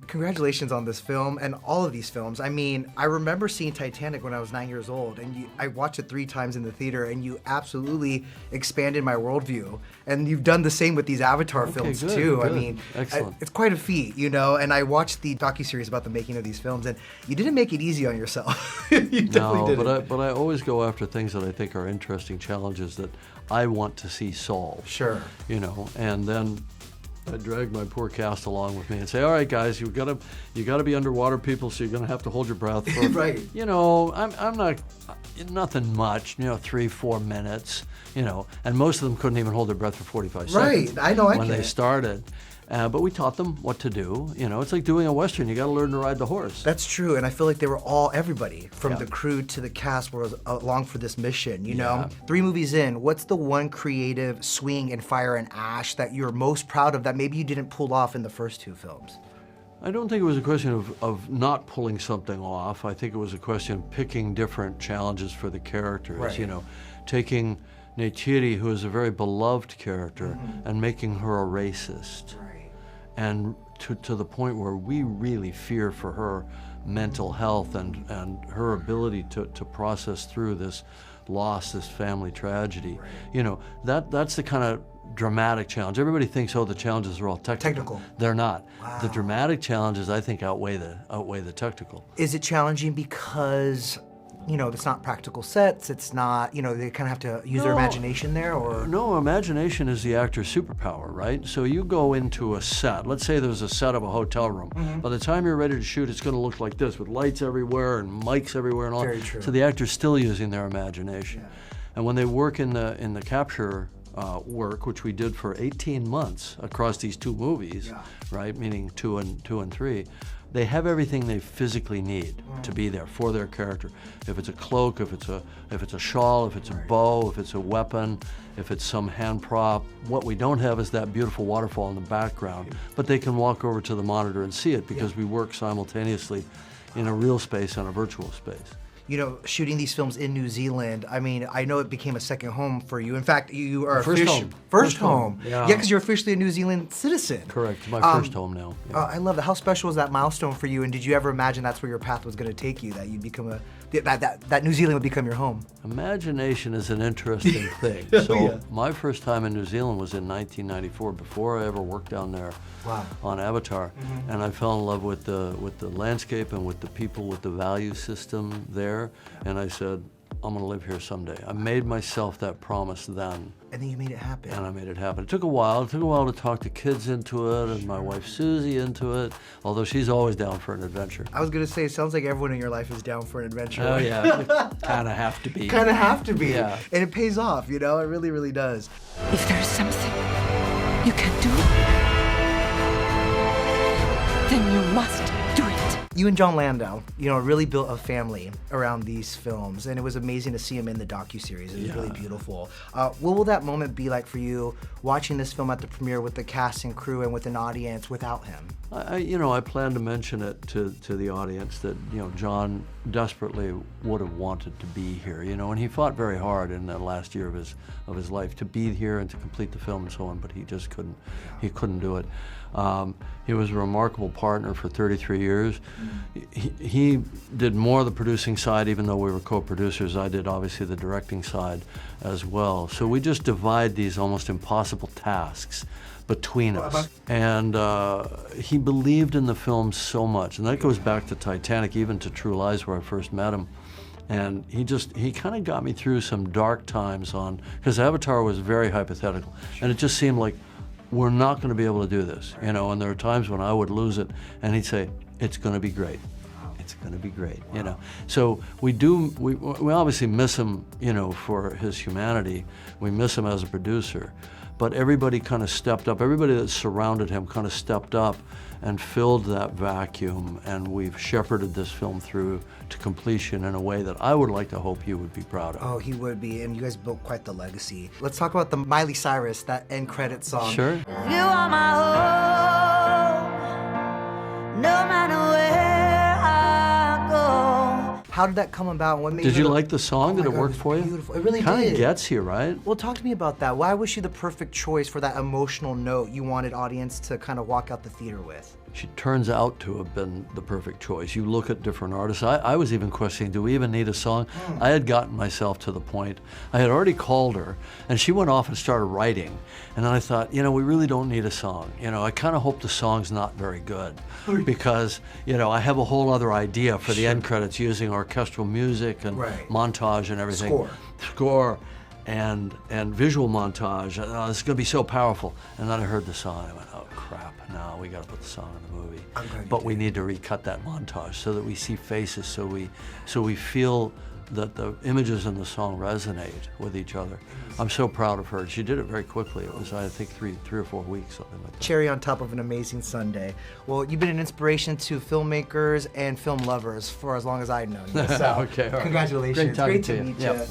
Congratulations on this film and all of these films. I mean, I remember seeing Titanic when I was 9 years old, and I watched it 3 times in the theater, and you absolutely expanded my worldview. And you've done the same with these Avatar films too. Good. I mean, excellent. It's quite a feat, you know. And I watched the docuseries about the making of these films, and you didn't make it easy on yourself. You definitely didn't. But I always go after things that I think are interesting challenges that I want to see solved. Sure. You know, and then I dragged my poor cast along with me and say, all right, guys, you gotta be underwater people, so you're gonna have to hold your breath for, right. You know, I'm not, nothing much, you know, 3-4 minutes, you know, and most of them couldn't even hold their breath for 45 seconds. Right, I know, when they started. But we taught them what to do. You know, it's like doing a Western. You got to learn to ride the horse. That's true, and I feel like they were everybody, from the crew to the cast, was along for this mission, you know? 3 movies in, what's the one creative swing in Fire and Ash that you're most proud of that maybe you didn't pull off in the first 2 films? I don't think it was a question of not pulling something off. I think it was a question of picking different challenges for the characters. Right. You know, taking Neytiri, who is a very beloved character, and making her a racist. And to the point where we really fear for her mental health and her ability to process through this loss, this family tragedy. Right. You know, that's the kind of dramatic challenge. Everybody thinks, oh, the challenges are all technical. They're not. Wow. The dramatic challenges, I think, outweigh the technical. Is it challenging because, you know, it's not practical sets, it's not, you know, they kind of have to use their imagination there, or? No, imagination is the actor's superpower, right? So you go into a set, let's say there's a set of a hotel room. By the time you're ready to shoot, it's gonna look like this, with lights everywhere and mics everywhere and all. Very true. So the actor's still using their imagination. And when they work in the capture work, which we did for 18 months across these 2 movies, right, meaning 2 and 3, they have everything they physically need to be there for their character. If it's a cloak, if it's a shawl, if it's a bow, if it's a weapon, if it's some hand prop. What we don't have is that beautiful waterfall in the background, but they can walk over to the monitor and see it because we work simultaneously in a real space and a virtual space. You know, shooting these films in New Zealand, I mean, I know it became a second home for you. In fact, you are first home. Yeah, because you're officially a New Zealand citizen. Correct, my first home now. Yeah. I love that. How special was that milestone for you? And did you ever imagine that's where your path was going to take you? That you'd become that New Zealand would become your home? Imagination is an interesting thing. So my first time in New Zealand was in 1994, before I ever worked down there on Avatar, and I fell in love with the landscape and with the people, with the value system there. And I said, I'm gonna live here someday. I made myself that promise then. And then you made it happen. And I made it happen. It took a while. It took a while to talk the kids into it and my wife Susie into it, although she's always down for an adventure. I was gonna say, it sounds like everyone in your life is down for an adventure. Oh yeah, kind of have to be. Kind of have to be. Yeah. And it pays off, you know, it really, really does. If there's something you can do, then you must do it. You and Jon Landau, you know, really built a family around these films, and it was amazing to see him in the docuseries. It was really beautiful. What will that moment be like for you, watching this film at the premiere with the cast and crew and with an audience without him? I plan to mention it to the audience that, you know, Jon desperately would have wanted to be here, you know, and he fought very hard in the last year of his life to be here and to complete the film and so on, but he just couldn't. He couldn't do it. He was a remarkable partner for 33 years. He did more of the producing side, even though we were co-producers. I did obviously the directing side as well. So we just divide these almost impossible tasks between us. And he believed in the film so much, and that goes back to Titanic, even to True Lies, where I first met him. And he kind of got me through some dark times because Avatar was very hypothetical, and it just seemed like we're not going to be able to do this, you know. And there are times when I would lose it, and he'd say, "It's going to be great. It's going to be great," you know. So we obviously miss him, you know, for his humanity. We miss him as a producer. But everybody kind of stepped up. Everybody that surrounded him kind of stepped up and filled that vacuum, and we've shepherded this film through to completion in a way that I would like to hope he would be proud of. Oh, he would be, and you guys built quite the legacy. Let's talk about the Miley Cyrus, that end credit song. Sure. You are my home, no matter where I go. How did that come about? What made Did you like the song? Did it work for you? Beautiful. It really Kind did. of gets you, right? Well, talk to me about that. Why was she the perfect choice for that emotional note you wanted audience to kind of walk out the theater with? she turns out to have been the perfect choice. You look at different artists. I was even questioning, do we even need a song? I had gotten myself to the point. I had already called her, and she went off and started writing. And then I thought, you know, we really don't need a song. You know, I kind of hope the song's not very good because, you know, I have a whole other idea for the end credits using orchestral music and montage and everything. Score. And visual montage. Oh, this is going to be so powerful. And then I heard the song. I went, oh crap! No, we got to put the song in the movie. But we need to recut that montage so that we see faces, so we feel that the images in the song resonate with each other. I'm so proud of her. She did it very quickly. It was, I think, three or 4 weeks, something like that. Cherry on top of an amazing sundae. Well, you've been an inspiration to filmmakers and film lovers for as long as I've known you. So Okay, all right. congratulations. Great talking Great to to you. meet Yep. you.